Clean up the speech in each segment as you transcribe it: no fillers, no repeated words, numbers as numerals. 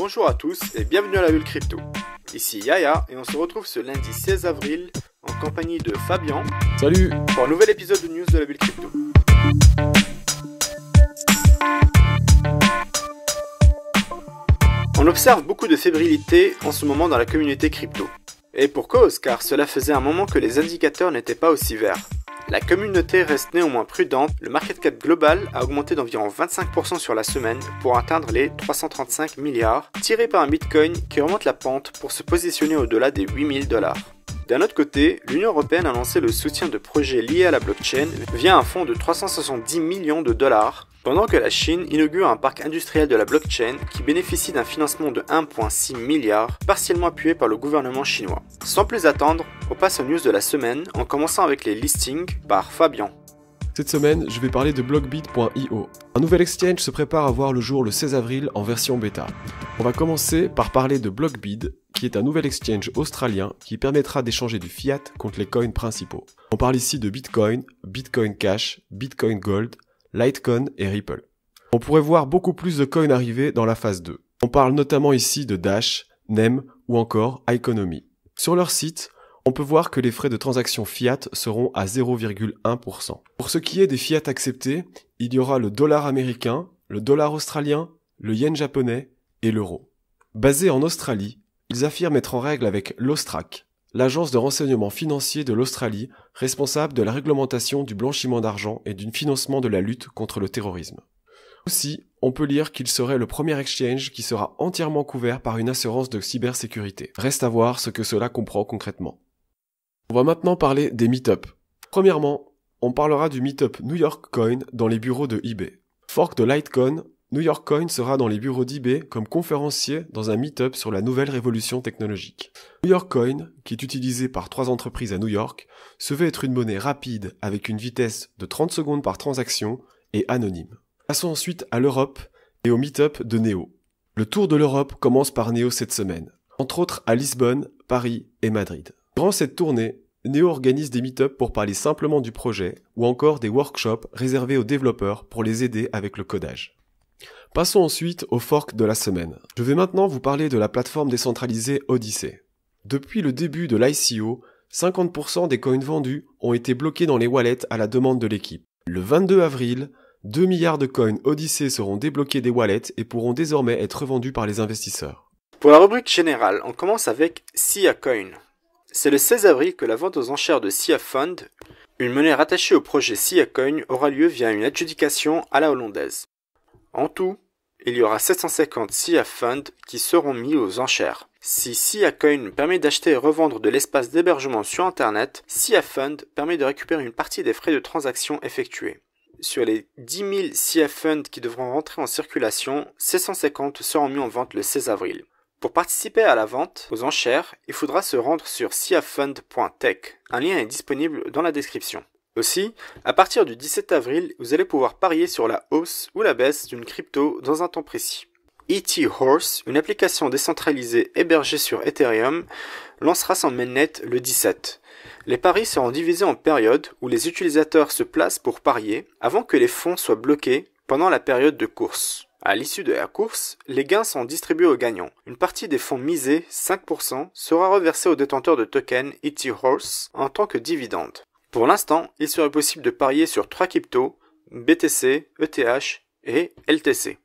Bonjour à tous et bienvenue à la bulle crypto. Ici Yaya et on se retrouve ce lundi 16 avril en compagnie de Fabien. Salut! Pour un nouvel épisode de news de la bulle crypto. On observe beaucoup de fébrilité en ce moment dans la communauté crypto. Et pour cause, car cela faisait un moment que les indicateurs n'étaient pas aussi verts. La communauté reste néanmoins prudente, le market cap global a augmenté d'environ 25% sur la semaine pour atteindre les 335 milliards, tiré par un bitcoin qui remonte la pente pour se positionner au-delà des 8000 $. D'un autre côté, l'Union Européenne a lancé le soutien de projets liés à la blockchain via un fonds de 370 millions de dollars, pendant que la Chine inaugure un parc industriel de la blockchain qui bénéficie d'un financement de 1,6 milliard, partiellement appuyé par le gouvernement chinois. Sans plus attendre, on passe aux news de la semaine, en commençant avec les listings par Fabien. Cette semaine, je vais parler de Blockbit.io. Un nouvel exchange se prépare à voir le jour le 16 avril en version bêta. On va commencer par parler de Blockbit, qui est un nouvel exchange australien qui permettra d'échanger du fiat contre les coins principaux. On parle ici de Bitcoin, Bitcoin Cash, Bitcoin Gold, Litecoin et Ripple. On pourrait voir beaucoup plus de coins arriver dans la phase 2. On parle notamment ici de Dash, NEM ou encore Iconomy. Sur leur site, on peut voir que les frais de transaction fiat seront à 0,1%. Pour ce qui est des fiat acceptés, il y aura le dollar américain, le dollar australien, le yen japonais et l'euro. Basés en Australie, ils affirment être en règle avec l'Austrac, l'agence de renseignement financier de l'Australie, responsable de la réglementation du blanchiment d'argent et du financement de la lutte contre le terrorisme. Aussi, on peut lire qu'il serait le premier exchange qui sera entièrement couvert par une assurance de cybersécurité. Reste à voir ce que cela comprend concrètement. On va maintenant parler des meet-up. Premièrement, on parlera du meet-up New York Coin dans les bureaux de eBay. Fork de Litecoin, New York Coin sera dans les bureaux d'eBay comme conférencier dans un meet-up sur la nouvelle révolution technologique. New York Coin, qui est utilisé par 3 entreprises à New York, se veut être une monnaie rapide avec une vitesse de 30 secondes par transaction et anonyme. Passons ensuite à l'Europe et au meet-up de Neo. Le tour de l'Europe commence par Neo cette semaine, entre autres à Lisbonne, Paris et Madrid. Durant cette tournée, Neo organise des meet-up pour parler simplement du projet ou encore des workshops réservés aux développeurs pour les aider avec le codage. Passons ensuite au fork de la semaine. Je vais maintenant vous parler de la plateforme décentralisée Odyssey. Depuis le début de l'ICO, 50% des coins vendus ont été bloqués dans les wallets à la demande de l'équipe. Le 22 avril, 2 milliards de coins Odyssey seront débloqués des wallets et pourront désormais être revendus par les investisseurs. Pour la rubrique générale, on commence avec Sia Coin. C'est le 16 avril que la vente aux enchères de Sia Fund, une monnaie rattachée au projet Sia Coin, aura lieu via une adjudication à la hollandaise. En tout, il y aura 750 Sia Fund qui seront mis aux enchères. Si Sia Coin permet d'acheter et revendre de l'espace d'hébergement sur Internet, Sia Fund permet de récupérer une partie des frais de transaction effectués. Sur les 10 000 Sia Fund qui devront rentrer en circulation, 750 seront mis en vente le 16 avril. Pour participer à la vente aux enchères, il faudra se rendre sur siafund.tech. Un lien est disponible dans la description. Aussi, à partir du 17 avril, vous allez pouvoir parier sur la hausse ou la baisse d'une crypto dans un temps précis. ET Horse, une application décentralisée hébergée sur Ethereum, lancera son mainnet le 17. Les paris seront divisés en périodes où les utilisateurs se placent pour parier avant que les fonds soient bloqués pendant la période de course. À l'issue de la course, les gains sont distribués aux gagnants. Une partie des fonds misés, 5%, sera reversée aux détenteurs de tokens ET Horse en tant que dividende. Pour l'instant, il serait possible de parier sur 3 cryptos, BTC, ETH et LTC.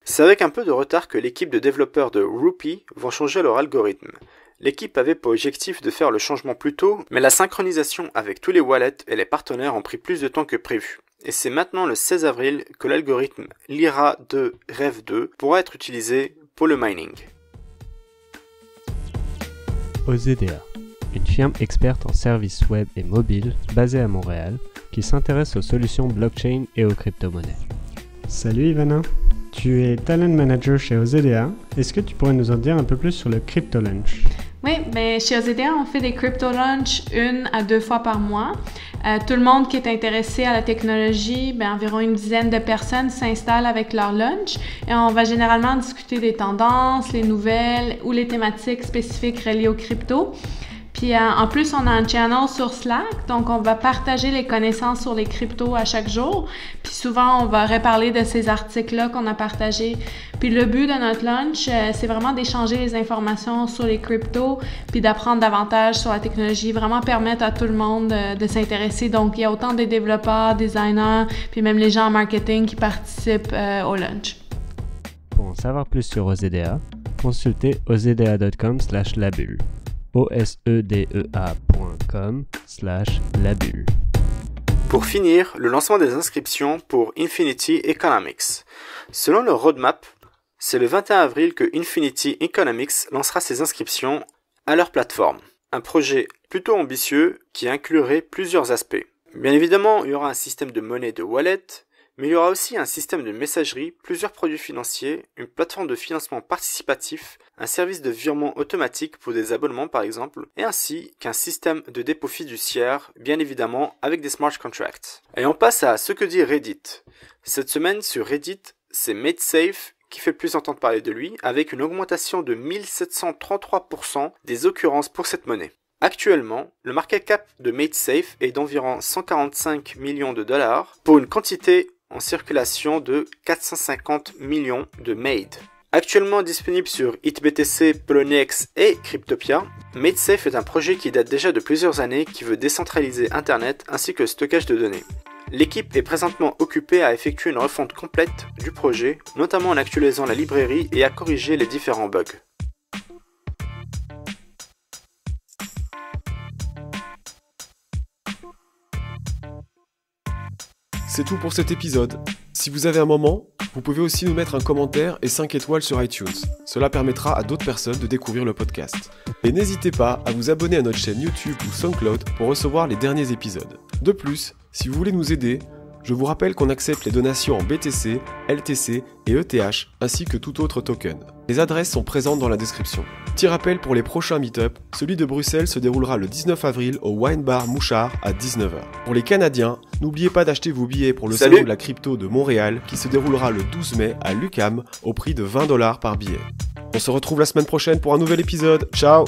C'est avec un peu de retard que l'équipe de développeurs de Rupee vont changer leur algorithme. L'équipe avait pour objectif de faire le changement plus tôt, mais la synchronisation avec tous les wallets et les partenaires ont pris plus de temps que prévu. Et c'est maintenant le 16 avril que l'algorithme Lyra2 Rev 2 pourra être utilisé pour le mining. OZDA, une firme experte en services web et mobile basée à Montréal qui s'intéresse aux solutions blockchain et aux crypto-monnaies. Salut Ivana, tu es Talent Manager chez OZDA. Est-ce que tu pourrais nous en dire un peu plus sur le Crypto Lunch? Oui, chez OZDA, on fait des Crypto Lunch 1 à 2 fois par mois. Tout le monde qui est intéressé à la technologie, environ une dizaine de personnes s'installent avec leur lunch et on va généralement discuter des tendances, les nouvelles ou les thématiques spécifiques reliées aux crypto. Puis en plus, on a un channel sur Slack, donc on va partager les connaissances sur les cryptos à chaque jour. Puis souvent, on va reparler de ces articles-là qu'on a partagés. Puis le but de notre lunch, c'est vraiment d'échanger les informations sur les cryptos, puis d'apprendre davantage sur la technologie, vraiment permettre à tout le monde de s'intéresser. Donc, il y a autant des développeurs, designers, puis même les gens en marketing qui participent au lunch. Pour en savoir plus sur OZEDA, consultez ozeda.com/labulle. osedea.com/labulle. Pour finir, le lancement des inscriptions pour Infinity Economics. Selon leur roadmap, c'est le 21 avril que Infinity Economics lancera ses inscriptions à leur plateforme. Un projet plutôt ambitieux qui inclurait plusieurs aspects. Bien évidemment, il y aura un système de monnaie de wallet, mais il y aura aussi un système de messagerie, plusieurs produits financiers, une plateforme de financement participatif, un service de virement automatique pour des abonnements par exemple, et ainsi qu'un système de dépôt fiduciaire, bien évidemment avec des smart contracts. Et on passe à ce que dit Reddit. Cette semaine sur Reddit, c'est MadeSafe qui fait le plus entendre parler de lui, avec une augmentation de 1733% des occurrences pour cette monnaie. Actuellement, le market cap de MadeSafe est d'environ 145 millions de dollars pour une quantité en circulation de 450 millions de Made. Actuellement disponible sur HitBTC, Poloniex et Cryptopia, MadeSafe est un projet qui date déjà de plusieurs années qui veut décentraliser Internet ainsi que le stockage de données. L'équipe est présentement occupée à effectuer une refonte complète du projet, notamment en actualisant la librairie et à corriger les différents bugs. C'est tout pour cet épisode. Si vous avez un moment, vous pouvez aussi nous mettre un commentaire et 5 étoiles sur iTunes. Cela permettra à d'autres personnes de découvrir le podcast. Et n'hésitez pas à vous abonner à notre chaîne YouTube ou SoundCloud pour recevoir les derniers épisodes. De plus, si vous voulez nous aider, je vous rappelle qu'on accepte les donations en BTC, LTC et ETH, ainsi que tout autre token. Les adresses sont présentes dans la description. Petit rappel pour les prochains meet-up, celui de Bruxelles se déroulera le 19 avril au Wine Bar Mouchard à 19h. Pour les Canadiens, n'oubliez pas d'acheter vos billets pour le salon de la crypto de Montréal qui se déroulera le 12 mai à l'UQAM au prix de $20 par billet. On se retrouve la semaine prochaine pour un nouvel épisode. Ciao!